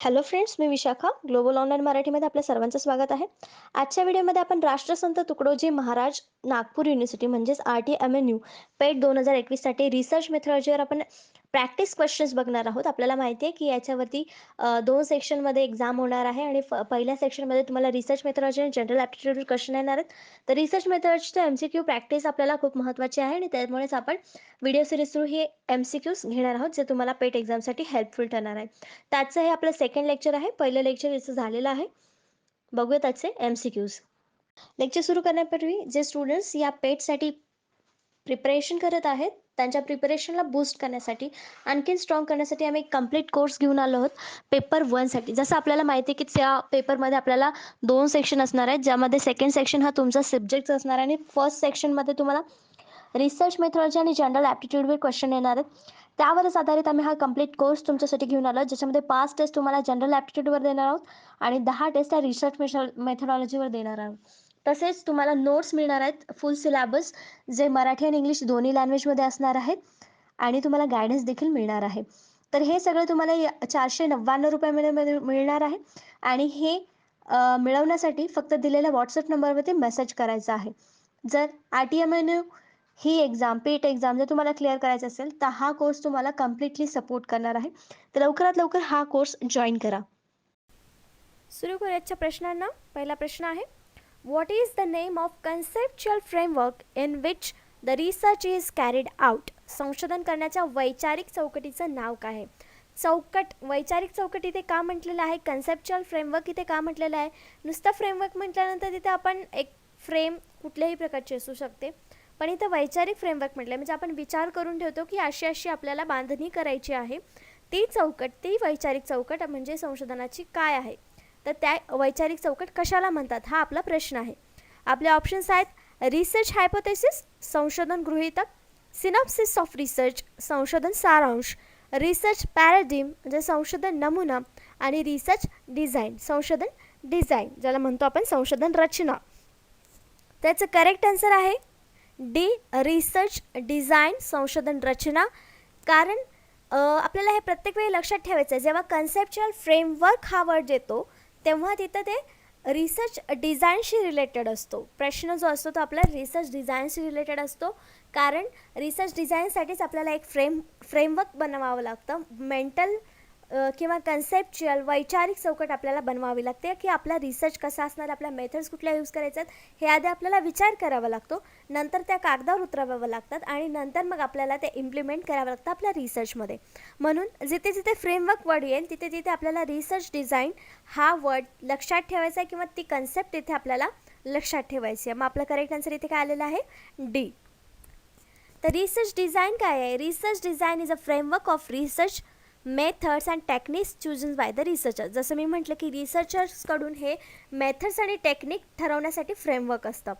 Hello friends, मी Vishakha. Global online मराठीमध्ये आपल्या सर्वांचं स्वागत आहे. आजच्या व्हिडिओमध्ये आपण राष्ट्रसंत तुकडोजी महाराज नागपूर युनिव्हर्सिटी म्हणजेच RTMNU पेट 2021 रिसर्च मेथॉलॉजीवर आपण प्रॅक्टिस क्वेश्चन्स बघणार आहोत. आपल्याला माहिती आहे की याच्यावरती 2 सेक्शनमध्ये एक्झाम होणार आहे आणि पहिल्या सेक्शनमध्ये तुम्हाला रिसर्च मेथॉलॉजी आणि जनरल ॲप्टिट्यूड क्वेश्चन येणार आहेत. तर रिसर्च मेथॉलॉजीचं MCQ प्रॅक्टिस आपल्याला खूप महत्त्वाची आहे आणि त्यामुळेच आपण व्हिडिओ सिरीज थ्रू हे MCQs घेणार आहोत, जे तुम्हाला पेट एक्झामसाठी हेल्पफुल ठरणार आहे. त्याचं हे आपलं सेकंड लेक्चर आहे. पहिलं लेक्चर याचं झालेलं आहे. बघूया त्याचे MCQs. लेक्चर सुरू करण्यापूर्वी जे स्टुडंट्स या पेटसाठी प्रिपरेशन करत आहेत, त्यांच्या प्रिपरेशनला बूस्ट करण्यासाठी, आणखीन स्ट्रॉंग करण्यासाठी आम्ही एक कंप्लीट कोर्स घेऊन आलो आहोत पेपर 1साठी. जसं आपल्याला माहिती आहे की त्या पेपरमध्ये आपल्याला 2 सेक्शन असणार आहेत, ज्यामध्ये सेकंड सेक्शन हा तुमचा सब्जेक्टचा असणार आहे आणि फर्स्ट सेक्शनमध्ये तुम्हाला रिसर्च मेथॉलॉजी आणि जनरल ॲप्टिट्यूडवर क्वेश्चन येणार आहेत. त्यावरच आधारित आम्ही हा कंप्लीट कोर्स तुमच्यासाठी घेऊन आलो, ज्याच्यामध्ये 5 टेस्ट तुम्हाला जनरल ॲप्टिट्यूडवर देणार आहोत आणि 10 टेस्ट त्या रिसर्च मेथॉलॉजीवर देणार आहोत. तसेच तुम्हाला नोट्स मिळणार आहेत, फुल सिलॅबस, जे मराठी आणि इंग्लिश दोन्ही लँग्वेजमध्ये असणार आहेत आणि तुम्हाला गायडन्स देखील मिळणार आहे. तर हे सगळं तुम्हाला ₹499 मिळणार आहे आणि हे मिळवण्यासाठी फक्त दिलेल्या WhatsApp नंबरवरती मेसेज करायचा आहे. जर RTMNU ही एक्झाम, पेट एक्झाम जर तुम्हाला क्लिअर करायचं असेल, तर हा कोर्स तुम्हाला कम्प्लिटली सपोर्ट करणार आहे. तर लवकरात लवकर हा कोर्स जॉइन करा. सुरू करूयाच्या प्रश्नांना. पहिला प्रश्न आहे, what is the name of conceptual framework in which the research is carried out? संशोधन करण्याच्या वैचारिक चौकटीचं नाव काय आहे? वैचारिक चौकट इथे का म्हटलेलं आहे? कन्सेप्च्युअल फ्रेमवर्क इथे का म्हटलेलं आहे? नुसतं फ्रेमवर्क म्हटल्यानंतर तिथे आपण एक फ्रेम कुठल्याही प्रकारची असू शकते, पण इथं वैचारिक फ्रेमवर्क म्हटलं म्हणजे आपण विचार करून ठेवतो की अशी अशी आपल्याला बांधणी करायची आहे. ती वैचारिक चौकट म्हणजे संशोधनाची काय आहे? तर त्या वैचारिक चौकट कशाला म्हणतात, हा आपला प्रश्न आहे. आपले ऑप्शन्स आहेत, रिसर्च हायपोथेसिस संशोधन गृहीतक, सिनॉप्सिस ऑफ रिसर्च संशोधन सारांश, रिसर्च पॅराडिम म्हणजे संशोधन नमुना आणि रिसर्च डिझाईन संशोधन डिझाईन, ज्याला म्हणतो आपण संशोधन रचना. त्याचं करेक्ट आन्सर आहे डी, रिसर्च डिझाईन संशोधन रचना. कारण आपल्याला हे प्रत्येक वेळी लक्षात ठेवायचं आहे, जेव्हा कन्सेप्च्युअल फ्रेमवर्क हा वर्ड येतो तेव्हा तिथं ते रिसर्च डिझाईनशी रिलेटेड असतो. प्रश्न जो असतो तो आपला रिसर्च डिझाईनशी रिलेटेड असतो, कारण रिसर्च डिझाईनसाठीच आपल्याला एक फ्रेमवर्क बनवावं लागतं. मेंटल किंवा कन्सेप्च्युअल वैचारिक चौकट आपल्याला बनवावी लागते की आपला रिसर्च कसा असणार, आपल्या मेथड्स कुठल्या यूज करायच्यात हे आधी आपल्याला विचार करावा लागतो, नंतर त्या कागदावर उतरवावं लागतात आणि नंतर मग आपल्याला ते इम्प्लिमेंट करावं लागतं आपल्या रिसर्चमध्ये. म्हणून जिथे जिथे फ्रेमवर्क वर्ड येईल तिथे तिथे आपल्याला रिसर्च डिझाईन हा वर्ड लक्षात ठेवायचा आहे किंवा ती कन्सेप्ट इथे आपल्याला लक्षात ठेवायची आहे. मग आपलं करेक्ट आन्सर इथे काय आलेलं आहे? डी. तर रिसर्च डिझाईन काय आहे? Research design is a framework of research methods and techniques chosen by the researcher. जसं मी म्हटलं की रिसर्चर्सकडून हे मेथड्स आणि टेक्निक ठरवण्यासाठी फ्रेमवर्क असतं.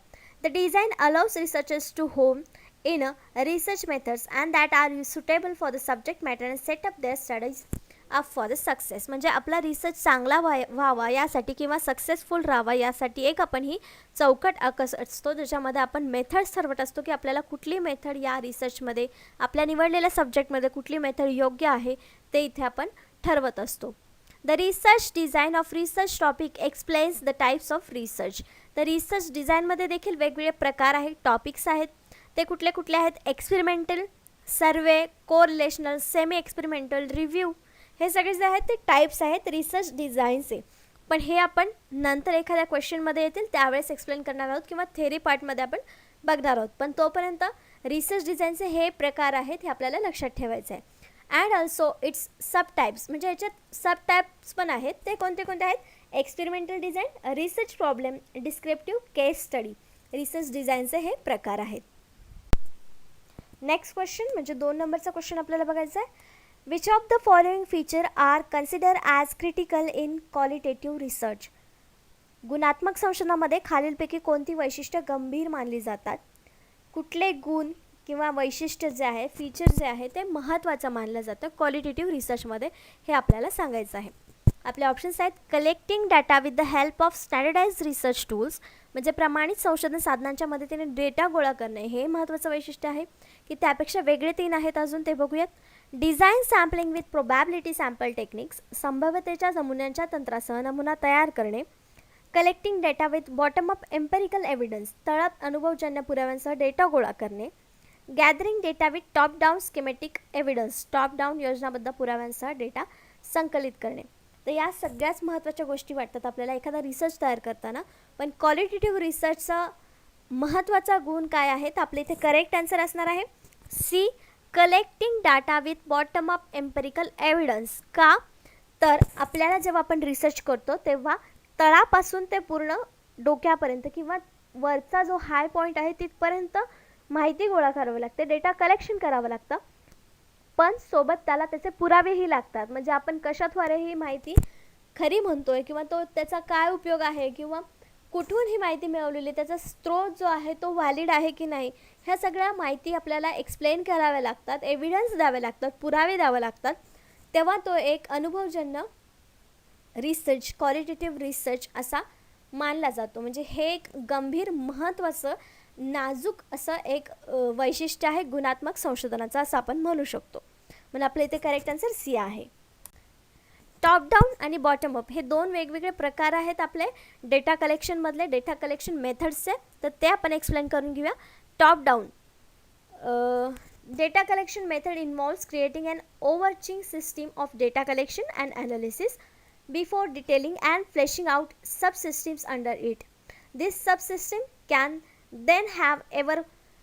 The design allows researchers to home in research methods and that are suitable for the subject matter and set up their studies up for the success. म्हणजे आपला research चांगला व्हावा यासाठी किंवा सक्सेसफुल राहावा यासाठी एक आपण ही चौकट असतो, ज्याच्यामध्ये आपण मेथड्स ठरवत असतो की आपल्याला कुठली मेथड या रिसर्चमध्ये आपल्या निवडलेल्या सब्जेक्टमध्ये कुठली मेथड योग्य आहे ते इथे आपण ठरवत असतो. The research design of research topic explains the types of research. तर रिसर्च डिझाईनमध्ये देखील वेगवेगळे प्रकार आहेत, टॉपिक्स आहेत. ते कुठले कुठले आहेत? एक्सपेरिमेंटल, सर्वे, कोरिलेशनल, सेमी एक्सपेरिमेंटल, रिव्ह्यू, हे सगळे जे आहेत ते टाईप्स आहेत रिसर्च डिझाईनचे. पण हे आपण नंतर एखाद्या क्वेश्चनमध्ये येतील त्यावेळेस एक्सप्लेन करणार आहोत किंवा थेरी पार्टमध्ये आपण बघणार आहोत. पण तोपर्यंत रिसर्च डिझाईनचे हे प्रकार आहेत हे आपल्याला लक्षात ठेवायचं आहे. And also it's sub types, म्हणजे याच्यात सब टाईप्स पण आहेत. ते कोणते कोणते आहेत? Experimental design, research problem, descriptive, case study, research डिझाईनचे हे प्रकार आहेत. नेक्स्ट क्वेश्चन म्हणजे 2 नंबरचा क्वेश्चन आपल्याला बघायचा आहे. Which of the following feature are consider as critical in qualitative research? गुणात्मक संशोधनामध्ये खालीलपैकी कोणती वैशिष्ट्य गंभीर मानली जातात? कुठले गुण किंवा वैशिष्ट्य जे आहे, फीचर जे आहे ते महत्त्वाचं मानलं जातं क्वालिटेटिव्ह रिसर्चमध्ये, हे आपल्याला सांगायचं आहे. आपले ऑप्शन्स आहेत, collecting data with the help of standardise research tools, म्हणजे प्रमाणित संशोधन साधनांच्या मदतीने डेटा गोळा करणे हे महत्त्वाचं वैशिष्ट्य आहे की त्यापेक्षा वेगळे 3 आहेत अजून, ते बघूयात. Design sampling with probability sample techniques, संभाव्यतेच्या नमुन्यांच्या तंत्रासह नमुना तयार करणे. Collecting data with bottom up empirical evidence, तळात अनुभवजन्य पुराव्यांसह डेटा गोळा करणे. Gathering data with top down schematic evidence, top down योजनाबद्ध पुराव्यांसह डेटा संकलित करणे. तर या सगळ्याच महत्त्वाच्या गोष्टी वाटतात आपल्याला एखादा रिसर्च तयार करताना. पण क्वालिटेटिव्ह रिसर्चचा महत्त्वाचा गुण काय आहे, तर आपल्या इथे करेक्ट आन्सर असणार आहे C, collecting data with bottom up empirical evidence. का, तर आपल्याला जेव्हा आपण रिसर्च करतो तेव्हा तळापासून ते पूर्ण डोक्यापर्यंत किंवा वरचा जो हाय पॉईंट आहे तिथपर्यंत माहिती गोळा करावी लागते, डेटा कलेक्शन करावं लागतं. पण सोबत त्याला त्याचे पुरावेही लागतात. म्हणजे आपण कशाद्वारे ही माहिती खरी म्हणतोय किंवा तो त्याचा काय उपयोग आहे किंवा कुठून ही माहिती मिळवलेली, त्याचा स्रोत जो आहे तो व्हॅलिड आहे की नाही, ह्या सगळ्या माहिती आपल्याला एक्सप्लेन कराव्या लागतात, एव्हिडन्स द्यावे लागतात, पुरावे द्यावे लागतात. तेव्हा तो एक अनुभवजन्य रिसर्च, क्वालिटेटिव्ह रिसर्च असा मानला जातो. म्हणजे हे एक गंभीर महत्त्वाचं नाजूक असं एक वैशिष्ट्य आहे गुणात्मक संशोधनाचं, असं आपण म्हणू शकतो. म्हणजे आपल्या इथे करेक्ट आन्सर सी आहे. टॉप डाऊन आणि बॉटम अप हे दोन वेगवेगळे प्रकार आहेत आपले डेटा कलेक्शनमधले, डेटा कलेक्शन मेथड्सचे. तर ते आपण एक्सप्लेन करून घेऊया. Top down data collection method involves creating an overarching system of data collection and analysis before detailing and fleshing out subsystems under it. This subsystem can then have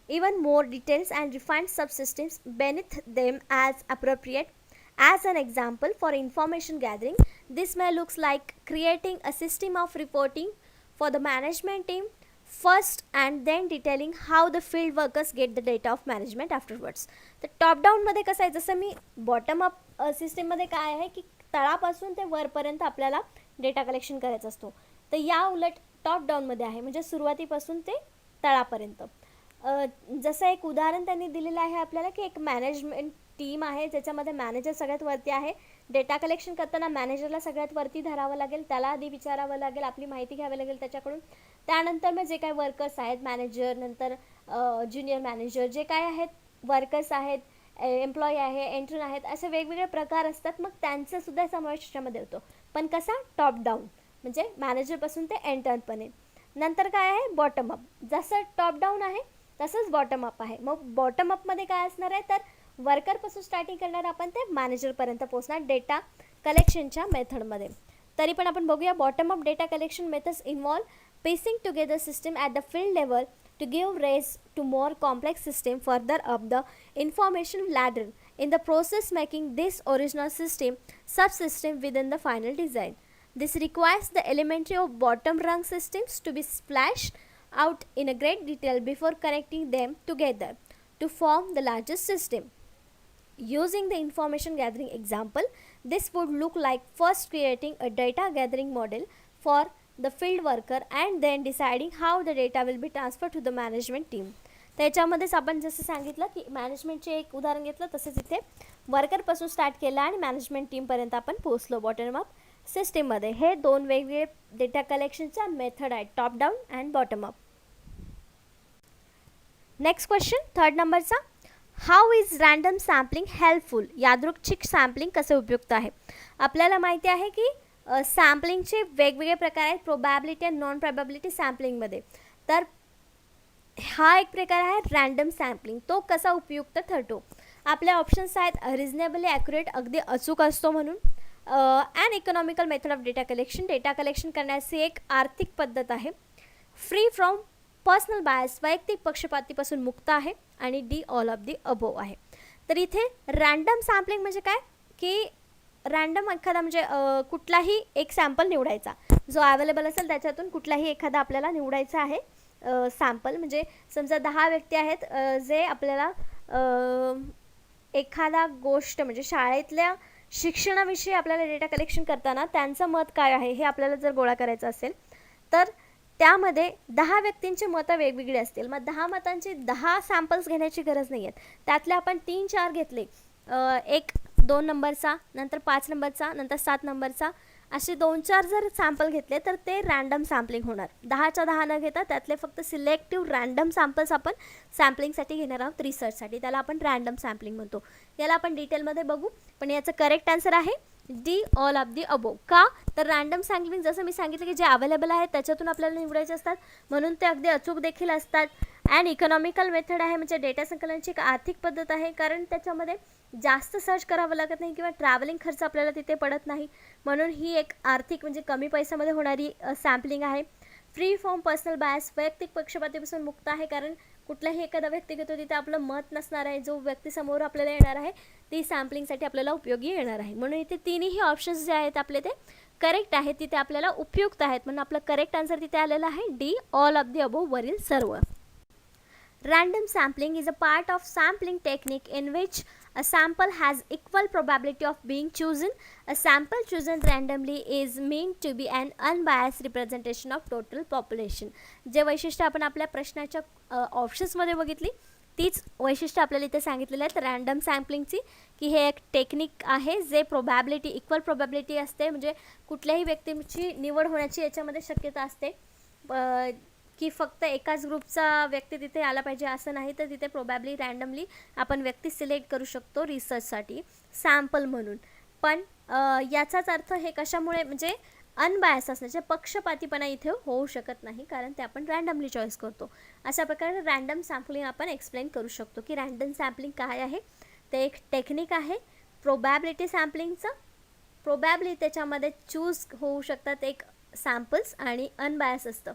even more details and refined subsystems beneath them as appropriate. As an example, for information gathering, this may look like creating a system of reporting for the management team first and then detailing how the field workers get the data of management afterwards. तर top डाऊनमध्ये कसं आहे, जसं मी bottom up सिस्टीममध्ये काय आहे की तळापासून ते वरपर्यंत आपल्याला डेटा कलेक्शन करायचा असतो. तर या उलट टॉप डाऊनमध्ये आहे म्हणजे सुरुवातीपासून ते तळापर्यंत. जसं एक उदाहरण त्यांनी दिलेलं आहे आपल्याला की एक मॅनेजमेंट टीम आहे ज्याच्यामध्ये मॅनेजर सगळ्यात वरती आहे. डेटा कलेक्शन करताना मॅनेजरला सगळ्यात वरती धरावं लागेल, त्याला आधी विचारावं लागेल, आपली माहिती घ्यावी लागेल त्याच्याकडून. त्यानंतर मग जे काही वर्कर्स आहेत, मॅनेजर, नंतर ज्युनियर मॅनेजर, जे काय आहेत वर्कर्स आहेत, एम्प्लॉई आहे, एंट्रन आहेत, असे वेगवेगळे प्रकार असतात. मग त्यांचासुद्धा समावेश त्याच्यामध्ये होतो. पण कसा, टॉप डाऊन म्हणजे मॅनेजरपासून ते एंटर्नपर्यंत. नंतर काय आहे, बॉटम अप. जसं टॉप डाऊन आहे तसंच बॉटम अप आहे. मग बॉटम अपमध्ये काय असणार आहे, तर वर्करपासून स्टार्टिंग करणार आपण ते मॅनेजरपर्यंत पोहोचणार डेटा कलेक्शनच्या मेथडमध्ये. तरी पण आपण बघूया. Bottom up data collection methods involve piecing together system at the field level to give rise to more complex system further up the information ladder, in the process making this original system subsystem within the final design. This requires the elementary of bottom rung systems to be splashed out in a great detail before connecting them together to form the largest system. Using the information gathering example, this would look like first creating a data gathering model for the field worker and then deciding how the data will be transferred to the management team. त्याच्यामध्येच आपण जसं सांगितलं की मॅनेजमेंटचे एक उदाहरण घेतलं, तसेच इथे वर्करपासून स्टार्ट केलं आणि मॅनेजमेंट टीमपर्यंत आपण पोहोचलो बॉटम अप सिस्टीममध्ये. हे दोन वेगवेगळे डेटा कलेक्शनच्या मेथड आहेत, top down and bottom up. Next question, third नंबरचा, how is random sampling helpful. यादृच्छिक सॅम्पलिंग कसे उपयुक्त आहे. आपल्याला माहिती आहे की सॅम्पलिंगचे वेगवेगळे प्रकार आहेत प्रोबॅबिलिटी आणि नॉन प्रोबॅबिलिटी सॅम्पलिंगमध्ये. तर हा एक प्रकार आहे रँडम सॅम्पलिंग. तो कसा उपयुक्त ठरतो. आपल्या ऑप्शन्स आहेत रिजनेबली ॲक्युरेट, अगदी अचूक असतो म्हणून, and economical method of data collection, data collection करण्याची एक आर्थिक पद्धत आहे, फ्री फ्रॉम पर्सनल बायस, वैयक्तिक पक्षपातीपासून मुक्त आहे, आणि D all of the above आहे. तर इथे रँडम सॅम्पलिंग म्हणजे काय की रँडम एखादा म्हणजे कुठलाही एक सॅम्पल निवडायचा, जो अवेलेबल असेल त्याच्यातून कुठलाही एखादा आपल्याला निवडायचा आहे सॅम्पल. म्हणजे समजा 10 व्यक्ती आहेत जे आपल्याला एखादा गोष्ट म्हणजे शाळेतल्या शिक्षणाविषयी आपल्याला डेटा कलेक्शन करताना त्यांचं मत काय आहे हे आपल्याला जर गोळा करायचं असेल तर त्यामध्ये 10 व्यक्तींची मतं वेगवेगळी असतील. मग 10 मतांची 10 सॅम्पल्स घेण्याची गरज नाही आहेत. त्यातले आपण 3-4 घेतले, एक 2 नंबरचा, नंतर 5 नंबरचा, नंतर 7 नंबरचा असे 2-4 जर सॅम्पल घेतले तर ते रँडम सॅम्पलिंग होणार. 10च्या 10 न घेता त्यातले फक्त सिलेक्टिव्ह रँडम सॅम्पल्स आपण सॅम्पलिंगसाठी घेणार आहोत रिसर्चसाठी. त्याला आपण रँडम सॅम्पलिंग म्हणतो. याला आपण डिटेलमध्ये बघू, पण याचं करेक्ट आन्सर आहे D, all of the above. का तर रँडम सॅम्पलिंग जसं मी सांगितलं की जे अवेलेबल आहेत त्याच्यातून आपल्याला निवडायचे असतात, म्हणून ते अगदी अचूक देखील असतात. अँड इकॉनॉमिकल मेथड आहे, म्हणजे डेटा संकलनाची एक आर्थिक पद्धत आहे, कारण त्याच्यामध्ये जास्त सर्च करावं लागत नाही किंवा ट्रॅव्हलिंग खर्च आपल्याला तिथे पडत नाही, म्हणून ही एक आर्थिक म्हणजे कमी पैशामध्ये होणारी सॅम्पलिंग आहे. फ्री फ्रॉम पर्सनल बायस, वैयक्तिक पक्षपातीपासून मुक्त आहे, कारण कुठलाही एखादा व्यक्ती घेतो तिथे आपलं मत नसणार आहे. जो व्यक्ती समोर आपल्याला येणार आहे ती सॅम्पलिंगसाठी आपल्याला उपयोगी येणार आहे, म्हणून इथे तिन्ही ऑप्शन्स जे आहेत आपले ते करेक्ट आहेत, तिथे आपल्याला उपयुक्त आहेत, म्हणून आपलं करेक्ट आन्सर तिथे आलेला आहे D, all of the above वरील सर्व. Random sampling is a part of sampling technique in which a sample has equal probability of being chosen. A sample chosen randomly is meant to be an unbiased representation of total population. जे वैशिष्ट्य आपण आपल्या प्रश्नाच्या ऑप्शन्समध्ये बघितली तीच वैशिष्ट्य आपल्याला इथे सांगितलेलं आहेत रँडम सॅम्पलिंगची, की हे एक टेक्निक आहे जे प्रोबॅबिलिटी इक्वल प्रोबॅबिलिटी असते, म्हणजे कुठल्याही व्यक्तीची निवड होण्याची याच्यामध्ये शक्यता असते, की फक्त एकाच ग्रुपचा व्यक्ती तिथे आला पाहिजे असं नाही, तर तिथे प्रोबॅबली रँडमली आपण व्यक्ती सिलेक्ट करू शकतो रिसर्चसाठी सॅम्पल म्हणून. पण याचाच अर्थ हे कशामुळे म्हणजे अनबायस असण्याचे पक्षपातीपणा इथे होऊ शकत नाही, कारण ते आपण रँडमली चॉईस करतो. अशा प्रकारे रँडम सॅम्पलिंग आपण एक्सप्लेन करू शकतो की रँडम सॅम्पलिंग काय आहे. ते एक टेक्निक आहे प्रोबॅबिलिटी सॅम्पलिंगचं. प्रोबॅबली त्याच्यामध्ये चूज होऊ शकतात एक सॅम्पल्स आणि अनबायस असतं.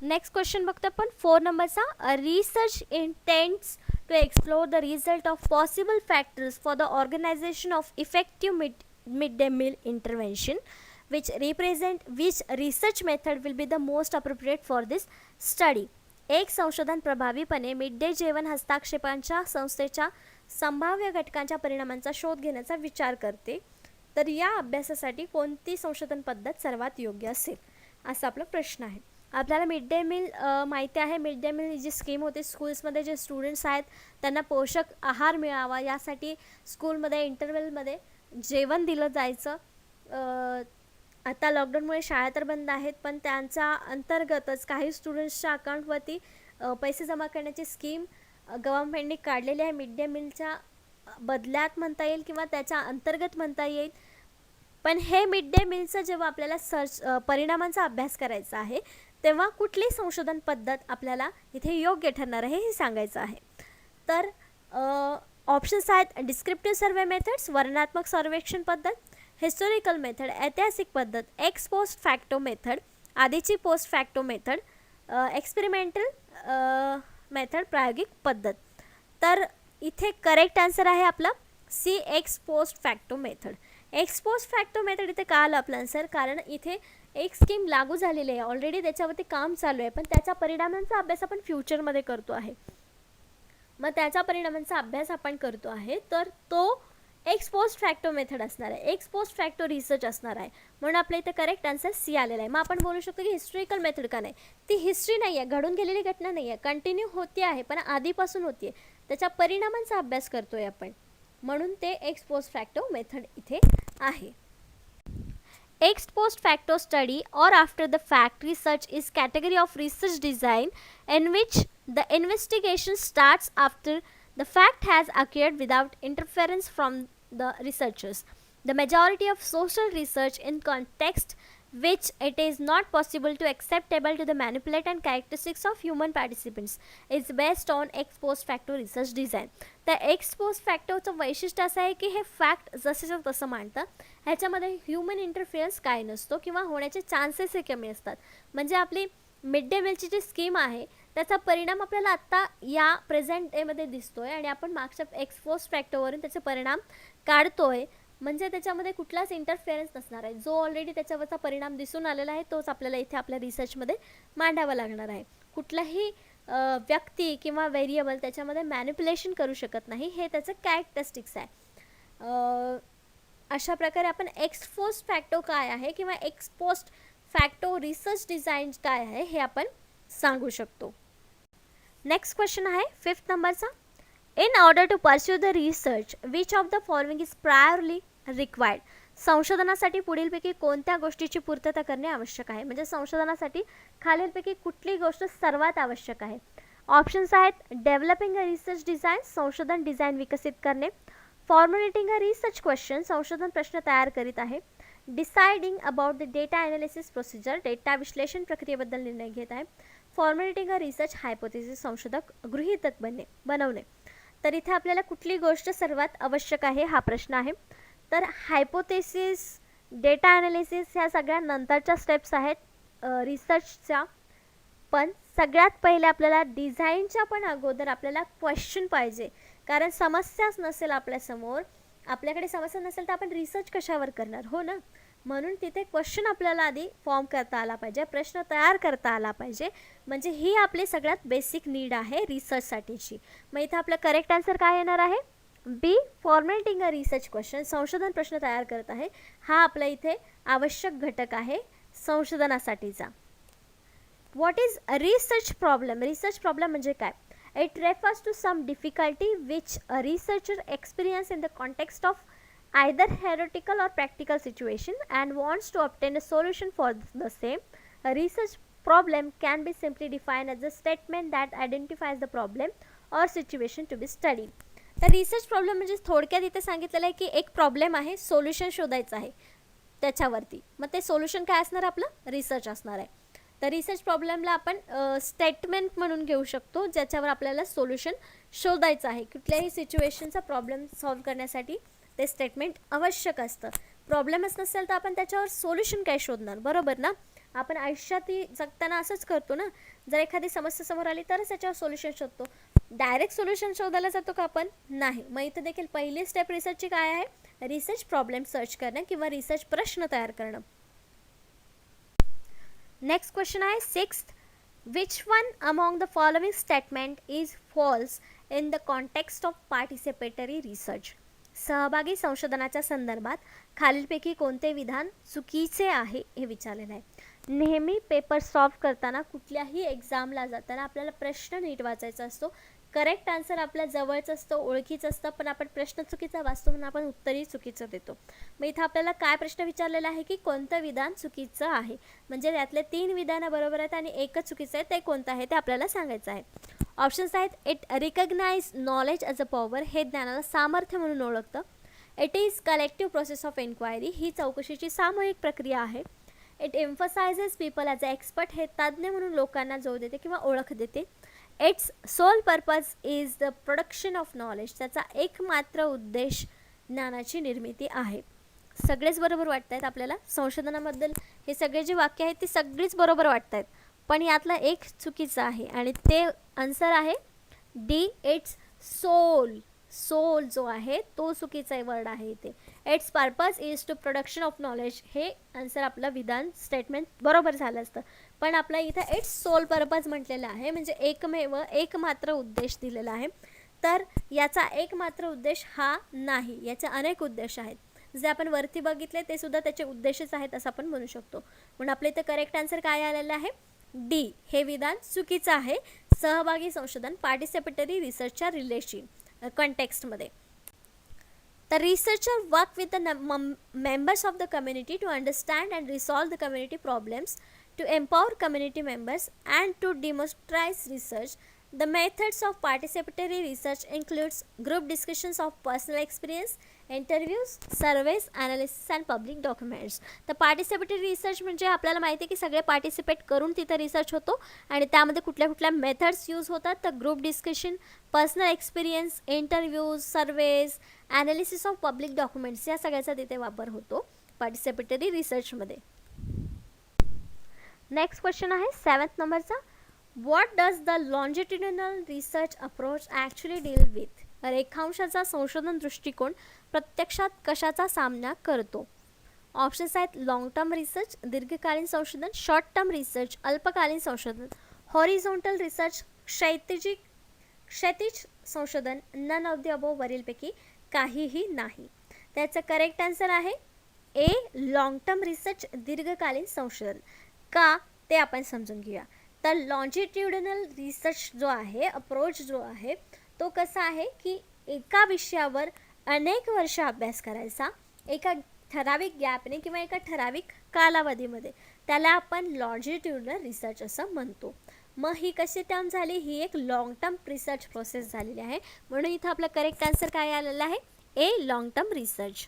नेक्स्ट क्वेश्चन बघतो आपण 4 नंबरचा. Research intents to explore the result of possible factors for the organisation of effective mid day meal intervention which research method will be the most appropriate for this study. एक संशोधन प्रभावीपणे mid day जेवण हस्तक्षेपांच्या संस्थेच्या संभाव्य घटकांच्या परिणामांचा शोध घेण्याचा विचार करते, तर या अभ्यासासाठी कोणती संशोधन पद्धत सर्वात योग्य असेल, असा आपला प्रश्न आहे. आपल्याला मिड डे मील माहिती आहे. मिड डे मील ही जी स्कीम होती, स्कूल्समध्ये जे स्टुडंट्स आहेत त्यांना पोषक आहार मिळावा यासाठी स्कूलमध्ये इंटरव्हलमध्ये जेवण दिलं जायचं. आता लॉकडाऊनमुळे शाळा तर बंद आहेत, पण त्यांच्या अंतर्गतच काही स्टुडंट्सच्या अकाउंटवरती पैसे जमा करण्याची स्कीम गव्हर्नमेंटने काढलेली आहे. मिड डे मीलच्या बदल्यात म्हणता येईल किंवा त्याच्या अंतर्गत म्हणता येईल. पण हे मिड डे मीलचं जेव्हा आपल्याला परिणामांचा अभ्यास करायचा आहे तेव्हा कुठली संशोधन पद्धत आपल्याला इथे योग्य ठरणार आहे हे सांगायचं आहे. तर ऑप्शन्स आहेत डिस्क्रिप्टिव्ह सर्वे मेथड्स, वर्णनात्मक सर्वेक्षण पद्धत, हिस्टोरिकल मेथड, ऐतिहासिक पद्धत, एक्स पोस्ट फॅक्टो मेथड, आधीची post facto method, experimental method, प्रायोगिक पद्धत. तर इथे करेक्ट आन्सर आहे आपला C, ex post facto method. Ex post facto method इथे का आलं आपलं आन्सर, कारण इथे एक स्कीम लागू झालेली आहे ऑलरेडी, त्याच्यावरती काम चालू आहे, पण त्याच्या परिणामांचा अभ्यास आपण फ्युचरमध्ये करतो आहे. मग त्याच्या परिणामांचा अभ्यास आपण करतो आहे, तर तो एक्स पोस्ट फॅक्टो मेथड असणार आहे, एक्स पोस्ट फॅक्टो रिसर्च असणार आहे, म्हणून आपल्या इथे करेक्ट आन्सर सी आलेला आहे. मग आपण बोलू शकतो की हिस्टॉरिकल मेथड का नाही, ती हिस्ट्री नाही आहे, घडून गेलेली घटना नाही आहे, कंटिन्यू होती आहे, पण आधीपासून होती आहे, त्याच्या परिणामांचा अभ्यास करतोय आपण, म्हणून ते एक्स पोस्ट फॅक्टो मेथड इथे आहे. Ex post facto study or after the fact research is category of research design in which the investigation starts after the fact has occurred without interference from the researchers. The majority of social research in context which it is not possible to acceptable to the manipulate and characteristics of human participants is based on ex post facto research design. तर x post फॅक्टोचं वैशिष्ट्य असं आहे की हे fact जसेच्या तसं मांडतं, ह्याच्यामध्ये human interference काय नसतो किंवा होण्याचे चान्सेस हे कमी असतात. म्हणजे आपली मिड डे मीलची जी स्कीम आहे त्याचा परिणाम आपल्याला आत्ता या प्रेझेंट डेमध्ये दिसतोय आणि आपण मागच्या एक्स पोस्ट फॅक्टोवरून त्याचे परिणाम काढतोय, म्हणजे त्याच्यामध्ये कुठलाच इंटरफिअरन्स नसणार आहे. जो ऑलरेडी त्याच्यावरचा परिणाम दिसून आलेला आहे तोच आपल्याला इथे आपल्या रिसर्चमध्ये मांडावा लागणार आहे. कुठलाही व्यक्ती किंवा व्हेरिएबल त्याच्यामध्ये मॅनिप्युलेशन करू शकत नाही, हे त्याचं कॅरेक्टरिस्टिक्स आहे. अशा प्रकारे आपण एक्स पोस्ट फॅक्टो काय आहे किंवा x post facto research design काय आहे हे आपण सांगू शकतो. नेक्स्ट क्वेश्चन आहे 5th नंबरचा. In order to pursue the research, which of the following is priorly required? संशोधनासाठी पुढीलपैकी कोणत्या गोष्टीची पूर्तता करणे आवश्यक आहे, म्हणजे संशोधनासाठी खालीलपैकी कुठली गोष्ट सर्वात आवश्यक आहे. ऑप्शन्स आहेत डेव्हलपिंग अ रिसर्च डिझाईन, संशोधन डिझाईन विकसित करणे, फॉर्म्युलेटिंग अ रिसर्च क्वेश्चन, संशोधन प्रश्न तयार करीत आहे, deciding about the data analysis procedure, data विश्लेषण प्रक्रियेबद्दल निर्णय घेत आहे, फॉर्म्युलेटिंग अ रिसर्च हायपोथेसिस, संशोधक गृहीतक बनवणे. तर इथे आपल्याला कुठली गोष्ट सर्वात आवश्यक आहे हा प्रश्न आहे. तर हायपोथेसिस, डेटा ॲनालिसिस ह्या सगळ्या नंतरच्या स्टेप्स आहेत रिसर्चच्या. पण सगळ्यात पहिले आपल्याला डिझाईनच्या पण अगोदर आपल्याला क्वेश्चन पाहिजे, कारण समस्याच नसेल आपल्यासमोर, आपल्याकडे समस्या नसेल तर आपण रिसर्च कशावर करणार, हो ना. म्हणून तिथे क्वेश्चन आपल्याला आधी फॉर्म करता आला पाहिजे, प्रश्न तयार करता आला पाहिजे, म्हणजे ही आपली सगळ्यात बेसिक नीड आहे रिसर्चसाठीची. मग इथे आपलं करेक्ट आन्सर काय येणार आहे, बी, फॉर्मॅटिंग अ रिसर्च क्वेश्चन, संशोधन प्रश्न तयार करत आहे, हा आपला इथे आवश्यक घटक आहे संशोधनासाठीचा. What is research problem, research problem म्हणजे काय, it refers to some difficulty which a researcher experience in the context of either theoretical or practical situation and wants to obtain a solution for the same. A research problem can be simply defined as a statement that identifies the problem or situation to be studied. तर research problem म्हणजे थोडक्यात इथे सांगितलेलं आहे की एक problem आहे, solution शोधायचं आहे त्याच्यावरती, मग ते सोल्युशन काय असणार, आपलं रिसर्च असणार आहे. तर रिसर्च प्रॉब्लेमला आपण स्टेटमेंट म्हणून घेऊ शकतो, ज्याच्यावर आपल्याला सोल्युशन शोधायचं आहे. कुठल्याही सिच्युएशनचा प्रॉब्लेम सॉल्व्ह करण्यासाठी ते स्टेटमेंट आवश्यक असतं. प्रॉब्लेमच नसेल तर आपण त्याच्यावर सोल्युशन काय शोधणार, बरोबर ना. आपण आयुष्यात जगताना असंच करतो ना, जर एखादी समस्या समोर आली तरच त्याच्यावर सोल्युशन शोधतो, डायरेक्ट सोल्युशन शोधायला जातो का आपण, नाही. मग इथं देखील पहिली स्टेप रिसर्चची काय आहे, रिसर्च प्रॉब्लेम सर्च करणं किंवा रिसर्च प्रश्न तयार करणं. नेक्स्ट क्वेश्चन आहे 6th, which one among the following statement is falls in the context of participatory research. सहभागी संशोधनाच्या संदर्भात खालीलपैकी कोणते विधान चुकीचे आहे हे विचारलेलं आहे. नेहमी पेपर सॉल्व्ह करताना, कुठल्याही एक्झामला जाताना आपल्याला प्रश्न नीट वाचायचा असतो. करेक्ट आन्सर आपल्या जवळच असतं, ओळखीचं असतं, पण आपण प्रश्न चुकीचा वाचतो म्हणून आपण उत्तरही चुकीचं देतो. मग इथं आपल्याला काय प्रश्न विचारलेला आहे की कोणतं विधान चुकीचं आहे, म्हणजे त्यातले 3 विधानं बरोबर आहेत आणि एकच चुकीचं आहे, ते कोणतं आहे ते आपल्याला सांगायचं आहे. ऑप्शन्स आहेत, it recognise knowledge as a power, हे ज्ञानाला सामर्थ्य म्हणून ओळखतं. It is collective process of enquiry, ही चौकशीची सामूहिक प्रक्रिया आहे. It emphasises people as a expert, हे तज्ज्ञ म्हणून लोकांना जोर देते किंवा ओळख देते. Its sole purpose is the production of knowledge, त्याचा एकमात्र उद्देश ज्ञानाची निर्मिती आहे. सगळेच बरोबर वाटत आहेत आपल्याला संशोधनाबद्दल, हे सगळे जे वाक्य आहेत ती सगळीच बरोबर वाटत आहेत, पण यातला एक चुकीचं आहे आणि ते आन्सर आहे डी, इट्स सोल. सोल जो आहे तो चुकीचा वर्ड आहे इथे. Its purpose is to production of knowledge, हे आन्सर आपलं विधान स्टेटमेंट बरोबर झालं असतं, पण आपल्या इथं इट्स सोल पर्पज म्हटलेलं आहे, म्हणजे एकमात्र उद्देश दिलेला आहे. तर याचा एकमात्र उद्देश हा नाही, याचे अनेक उद्देश आहेत. जे आपण वरती बघितले ते सुद्धा त्याचे उद्देशच आहेत असं आपण म्हणू शकतो. म्हणून आपल्या इथं करेक्ट आन्सर काय आलेलं आहे, डी, हे विधान चुकीचं आहे. सहभागी संशोधन, participatory रिसर्चच्या कॉन्टेक्स्टमध्ये. The researcher work with the members of the community to understand and resolve the community problems, to empower community members, and to democratize research. The methods of participatory research includes group discussions of personal experience, interviews, surveys, analysis and public documents. तर participatory research म्हणजे आपल्याला माहिती आहे की सगळे participate करून तिथं research होतो आणि त्यामध्ये कुठल्या कुठल्या मेथड्स यूज होतात, तर group discussion, personal experience, interviews, surveys, analysis of public documents, या सगळ्याचा तिथे वापर होतो पार्टिसिपेटरी रिसर्चमध्ये. नेक्स्ट क्वेश्चन आहे 7th नंबरचा, what does the longitudinal research approach actually deal with. रेखांशाचा संशोधन दृष्टिकोन प्रत्यक्षात कशाचा सामना करतो. ऑप्शन्स आहेत, लॉंग टर्म रिसर्च, दीर्घकालीन संशोधन, शॉर्ट टर्म रिसर्च, अल्पकालीन संशोधन, हॉरिझॉन्टल रिसर्च, क्षैतिज संशोधन, नन ऑफ द अबोव, वरीलपैकी काहीही नाही. त्याचं करेक्ट आन्सर आहे ए, लॉंग टर्म रिसर्च, दीर्घकालीन संशोधन. का ते आपण समजून घेऊया. तर लॉन्जिट्युडिनल रिसर्च जो आहे, अप्रोच जो आहे, तो कसा आहे की एका विषयावर अनेक वर्ष अभ्यास करायचा, एका ठराविक गॅपने किंवा एका ठराविक कालावधीमध्ये, त्याला आपण लॉन्जिट्युडिनल रिसर्च असं म्हणतो. मग ही कशी टर्म झाली, ही एक लॉंग टर्म रिसर्च प्रोसेस झालेली आहे. म्हणून इथं आपलं करेक्ट आन्सर काय आलेलं आहे, a long term research.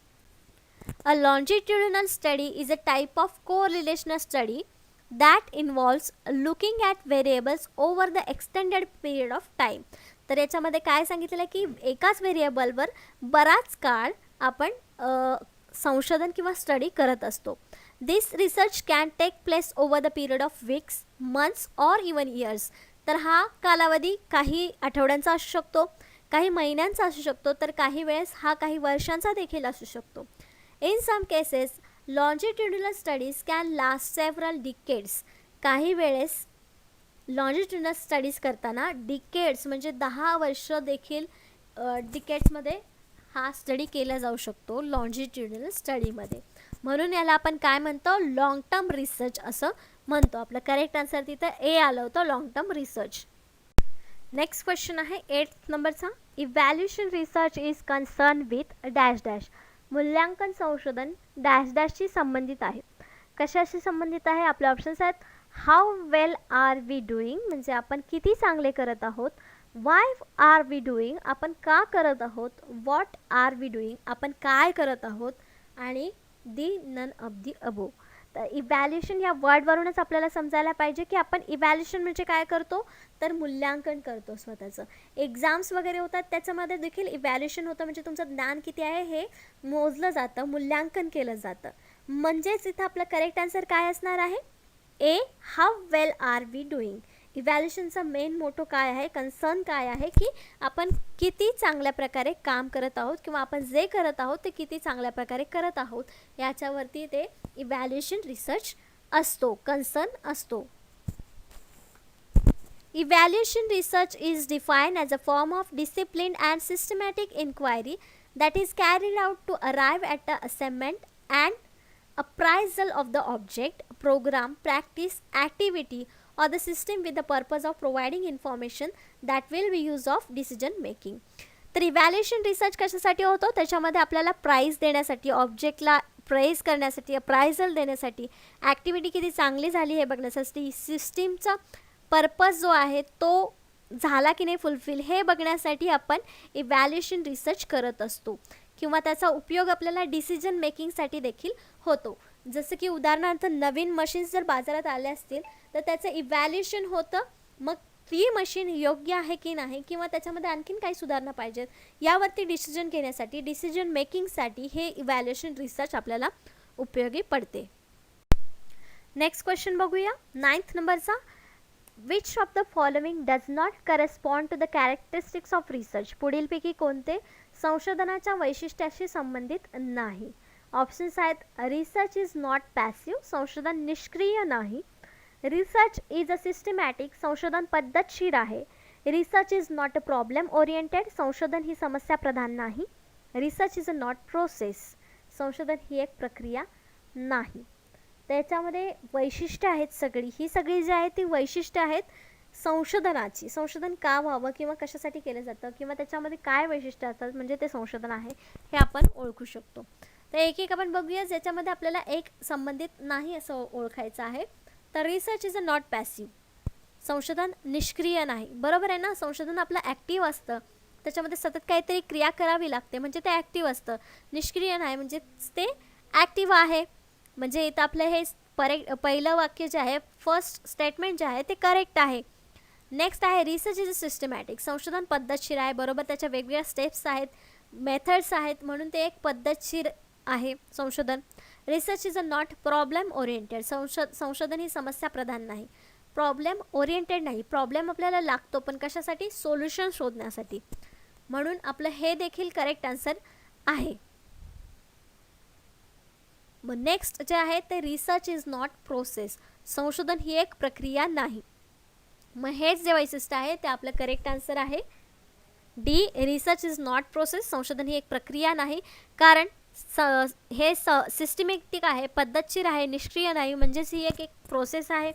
A longitudinal study is a type of correlational study that involves looking at variables over the extended period of time. तर याच्यामध्ये काय सांगितलेलं आहे की एकाच व्हेरिएबलवर बराच काळ आपण संशोधन किंवा स्टडी करत असतो. This research can take place over the period of weeks, months or even years. तर हा कालावधी काही आठवड्यांचा असू शकतो, काही महिन्यांचा असू शकतो, तर काही वेळेस हा काही वर्षांचा देखील असू शकतो. In some cases, longitudinal studies can last several decades. काही वेळेस लॉन्जिट्युडिनल स्टडीज करताना डिकेड्स म्हणजे 10 वर्ष देखील डिकेड्समध्ये हा स्टडी केला जाऊ शकतो लॉन्जिट्युडिनल स्टडीमध्ये. म्हणून याला आपण काय म्हणतो, लॉंग टर्म रिसर्च असं म्हणतो. आपलं करेक्ट आन्सर तिथं ए आलं होतं, long term research. Next question आहे 8th नंबरचा. Evaluation research is concern with dash dash. मूल्यांकन संशोधन डॅश डॅशशी संबंधित आहे. कशाशी संबंधित आहे, आपले ऑप्शन्स आहेत. How well are we doing म्हणजे आपण किती चांगले करत आहोत. वाय आर वी डुईंग आपण का करत आहोत. व्हॉट आर वी डुईंग आपण काय करत आहोत. आणि दी नन ऑफ दी अबो. तर इव्हॅल्युएशन या वर्डवरूनच आपल्याला समजायला पाहिजे की आपण इव्हॅल्युएशन म्हणजे काय करतो, तर मूल्यांकन करतो स्वतःचं. एक्झाम्स वगैरे होतात त्याच्यामध्ये देखील इव्हॅल्युएशन होतं, म्हणजे तुमचं ज्ञान किती आहे हे मोजलं जातं, मूल्यांकन केलं जातं. म्हणजेच इथं आपलं करेक्ट आन्सर काय असणार आहे, A how well are we doing. इव्हॅल्युएशनचा मेन मोटो काय आहे, कन्सर्न काय आहे की आपण किती चांगल्या प्रकारे काम करत आहोत किंवा आपण जे करत आहोत ते किती चांगल्या प्रकारे करत आहोत याच्यावरती ते इव्हॅल्युएशन रिसर्च असतो, कन्सर्न असतो. Evaluation research is defined as a form of disciplined and systematic inquiry that is carried out to arrive at the assessment and appraisal of the object, program, practice, activity or the system with the purpose of providing information that will be used of decision making. तर evaluation research कशासाठी होतो, त्याच्यामध्ये आपल्याला price देण्यासाठी, ऑब्जेक्टला praise करण्यासाठी, appraisal देण्यासाठी, activity किती चांगली झाली हे बघण्यासाठी, सिस्टीमचा पर्पज जो आहे तो झाला की नाही फुलफिल हे बघण्यासाठी आपण इव्हॅल्युएशन रिसर्च करत असतो. किंवा त्याचा उपयोग आपल्याला डिसिजन मेकिंगसाठी देखील होतो. जसं की उदाहरणार्थ नवीन मशीन्स जर बाजारात आले असतील तर त्याचं इव्हॅल्युएशन होतं, मग ती मशीन योग्य आहे की नाही किंवा त्याच्यामध्ये आणखीन काही सुधारणा पाहिजेत यावरती डिसिजन घेण्यासाठी, डिसिजन मेकिंगसाठी हे इव्हॅल्युएशन रिसर्च आपल्याला उपयोगी पडते. नेक्स्ट क्वेश्चन बघूया 9th नंबरचा. Which of the following does not correspond to the characteristics of research. पुढीलपैकी कोणते संशोधनाच्या वैशिष्ट्याशी संबंधित नाही. ऑप्शन्स आहेत. रिसर्च इज नॉट पॅसिव्ह, संशोधन निष्क्रिय नाही. रिसर्च इज अ सिस्टमॅटिक, संशोधन पद्धतशीर आहे. Research is not a problem oriented, संशोधन ही समस्या प्रधान नाही. Research is a not process, संशोधन ही एक प्रक्रिया नाही. त्याच्यामध्ये वैशिष्ट्य आहेत सगळी, ही सगळी जी आहेत ती वैशिष्ट्य आहेत संशोधनाची. संशोधन का व्हावं किंवा कशासाठी केलं जातं किंवा त्याच्यामध्ये काय वैशिष्ट्य असतात म्हणजे ते संशोधन आहे हे आपण ओळखू शकतो. तर एक एक आपण बघूया, ज्याच्यामध्ये आपल्याला एक संबंधित नाही असं ओळखायचं आहे. तर research is a not passive, संशोधन निष्क्रिय नाही. बरोबर आहे ना, संशोधन आपलं ॲक्टिव्ह असतं, त्याच्यामध्ये सतत काहीतरी क्रिया करावी लागते म्हणजे ते ॲक्टिव्ह असतं. निष्क्रिय नाही म्हणजे ते ॲक्टिव्ह आहे. म्हणजे इथं आपलं हे पहिलं वाक्य जे आहे, फर्स्ट स्टेटमेंट जे आहे ते करेक्ट आहे. नेक्स्ट आहे रिसर्च इज अ सिस्टमॅटिक, संशोधन पद्धतशीर आहे. बरोबर, त्याच्या वेगवेगळ्या स्टेप्स आहेत, मेथड्स आहेत, म्हणून ते एक पद्धतशीर आहे संशोधन. Research is a not problem oriented, संशोधन ही समस्या प्रधान नाही, प्रॉब्लेम ओरिएंटेड नाही. प्रॉब्लेम आपल्याला लागतो पण कशासाठी, सोल्युशन शोधण्यासाठी. म्हणून आपलं हे देखील करेक्ट आन्सर आहे. मग नेक्स्ट जे आहे ते रिसर्च इज नॉट प्रोसेस, संशोधन ही एक प्रक्रिया नाही. मग हेच जे वैशिष्ट्य आहे ते आपलं करेक्ट आन्सर आहे D. Research is not process, संशोधन ही एक प्रक्रिया नाही. कारण हे सिस्टमॅटिक आहे, पद्धतशीर आहे, निष्क्रिय नाही. म्हणजेच ही एक प्रोसेस आहे,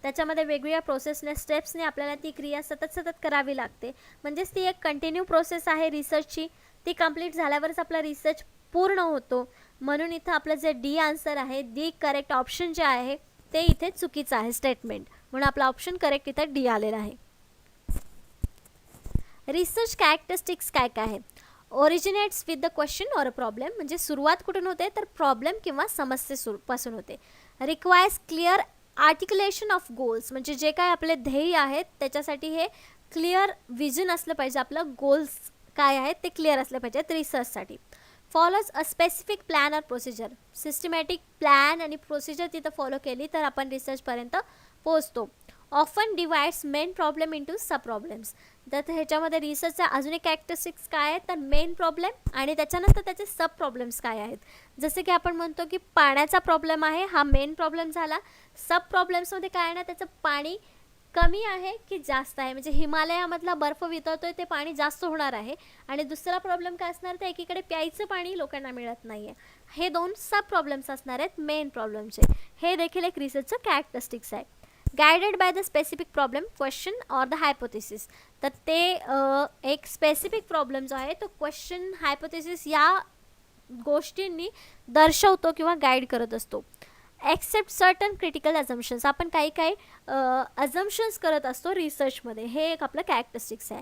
त्याच्यामध्ये वेगवेगळ्या प्रोसेसने स्टेप्सने आपल्याला ती क्रिया सतत करावी लागते. म्हणजेच ती एक कंटिन्यू प्रोसेस आहे रिसर्चची. ती कंप्लीट झाल्यावरच आपला रिसर्च पूर्ण होतो. म्हणून इथं आपलं जे डी आन्सर आहे, दी करेक्ट ऑप्शन जे आहे ते इथे चुकीचं आहे स्टेटमेंट, म्हणून आपला ऑप्शन करेक्ट इथं डी आलेला आहे. रिसर्च कॅरेक्टरिस्टिक्स काय काय आहे? Originates with the question or a problem, म्हणजे सुरुवात कुठून होते तर प्रॉब्लेम किंवा समस्येपासून होते. रिक्वायर्स क्लिअर आर्टिक्युलेशन ऑफ गोल्स, म्हणजे जे काय आपले ध्येय आहेत त्याच्यासाठी हे क्लिअर विजन असलं पाहिजे, आपलं गोल्स काय आहेत ते क्लिअर असले पाहिजेत रिसर्चसाठी. Follows a specific plan or procedure, systematic plan आणि प्रोसिजर तिथं फॉलो केली तर आपण रिसर्चपर्यंत पोहोचतो. Often divides main problem into sub problems, तर ह्याच्यामध्ये रिसर्चचा अजून एक कॅरेक्टरिस्टिक्स काय आहे तर मेन प्रॉब्लेम आणि त्याच्यानंतर त्याचे सब प्रॉब्लेम्स काय आहेत. जसे की आपण म्हणतो की पाण्याचा प्रॉब्लेम आहे, हा मेन प्रॉब्लेम झाला. सब प्रॉब्लेम्समध्ये काय आहे ना, त्याचं पाणी कमी आहे की जास्त आहे, म्हणजे हिमालयामधला बर्फ वितळतोय ते पाणी जास्त होणार आहे. आणि दुसरा प्रॉब्लेम काय असणार तर एकीकडे प्यायचं पाणी लोकांना मिळत नाही आहे. हे दोन सब प्रॉब्लेम्स असणार आहेत मेन प्रॉब्लेमचे. हे देखील एक रिसर्चचं कॅरेक्टरिस्टिक्स आहे. Guided by the specific problem, question or the hypothesis, तर ते एक स्पेसिफिक प्रॉब्लेम जो आहे तो क्वेश्चन, हायपोथेसिस या गोष्टींनी दर्शवतो किंवा गाईड करत असतो. एक्सेप्ट सर्टन क्रिटिकल अझम्पशन्स, आपण काही काही अझम्पशन्स करत असतो रिसर्चमध्ये, हे एक आपलं कॅरेक्टरिस्टिक्स आहे.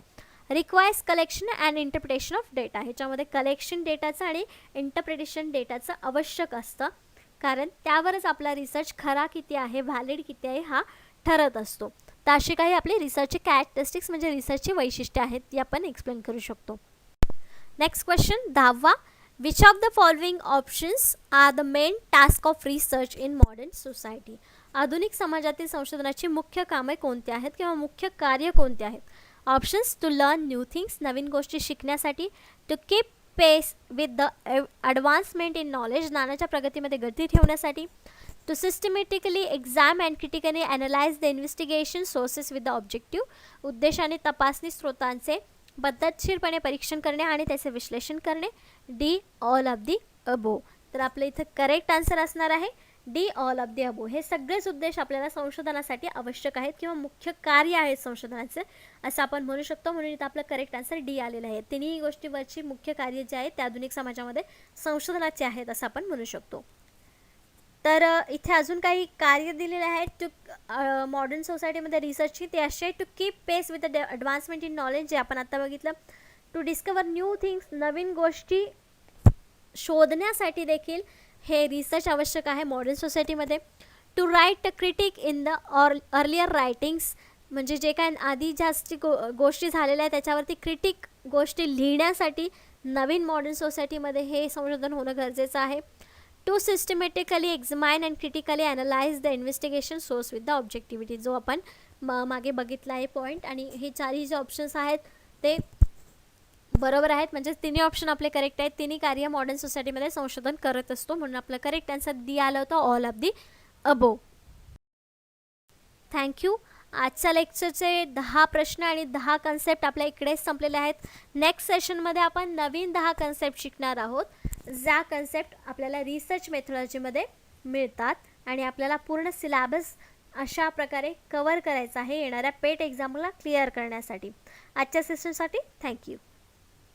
Requires collection and interpretation of data, ह्याच्यामध्ये कलेक्शन डेटाचं आणि इंटरप्रिटेशन डेटाचं आवश्यक असतं, कारण त्यावरच आपला रिसर्च खरा किती आहे, व्हॅलिड किती आहे हा ठरत असतो. तर अशी काही आपली रिसर्चची कॅरेक्टरिस्टिक्स म्हणजे रिसर्चची वैशिष्ट्ये आहेत ती आपण एक्सप्लेन करू शकतो. नेक्स्ट क्वेश्चन 10वा. Which of the following options are the main task of research in modern society, आधुनिक समाजातील संशोधनाची मुख्य कामे कोणती आहेत किंवा मुख्य कार्य कोणते आहेत. Options: to learn new things, नवीन गोष्टी शिकण्यासाठी. To keep pace with the advancement in knowledge, ज्ञानाच्या प्रगतीमध्ये गती ठेवण्यासाठी. To systematically exam and critically analyse the investigation sources with the objective, उद्देशाने तपासणी स्रोतांचे पद्धतशीरपणे परीक्षण करणे आणि त्याचे विश्लेषण करणे. डी ऑल ऑफ दी अबो, तर आपलं इथं करेक्ट आन्सर असणार आहे डी ऑल ऑफ दी अबो. हे सगळेच उद्देश आपल्याला संशोधनासाठी आवश्यक आहेत किंवा मुख्य कार्य आहेत संशोधनाचे असं आपण म्हणू शकतो, म्हणून इथं आपलं करेक्ट आन्सर डी आलेलं आहे. तिन्ही गोष्टीवरची मुख्य कार्य जे आहेत ते आधुनिक समाजामध्ये संशोधनाचे आहेत असं आपण म्हणू शकतो. तर इथे अजून काही कार्य दिलेले आहेत टू मॉडर्न सोसायटीमध्ये रिसर्चची, ते असे to keep pace with the advancement in knowledge, जे आपण आता बघितलं. टू डिस्कवर न्यू थिंग्स, नवीन गोष्टी शोधण्यासाठी देखील हे रिसर्च आवश्यक आहे मॉडर्न सोसायटीमध्ये. To write a critique in the earlier writings, म्हणजे जे काय आधी जास्त गोष्टी झालेल्या आहेत त्याच्यावरती क्रिटिक गोष्टी लिहिण्यासाठी नवीन मॉडर्न सोसायटीमध्ये हे संशोधन होणं गरजेचं आहे. To systematically examine and critically analyse the investigation source with the objectivity, जो आपण मागे बघितला आहे पॉईंट, आणि हे चारही जे ऑप्शन्स आहेत ते बरोबर आहेत, म्हणजे तिन्ही ऑप्शन आपले करेक्ट आहेत. तिन्ही कार्य मॉडर्न सोसायटीमध्ये संशोधन करत असतो, म्हणून आपलं करेक्ट आन्सर डी आलं होतं all of the above. Thank you. आजच्या लेक्चरचे 10 प्रश्न आणि 10 कन्सेप्ट आपल्या इकडेच संपलेले आहेत. नेक्स्ट सेशनमध्ये आपण नवीन 10 कन्सेप्ट शिकणार आहोत, ज्या कन्सेप्ट आपल्याला रिसर्च मेथॉलॉजीमध्ये मिळतात आणि आपल्याला पूर्ण सिलॅबस अशा प्रकारे कवर करायचा आहे येणाऱ्या पेट एक्झामला क्लिअर करण्यासाठी. आजच्या सेशनसाठी थँक्यू.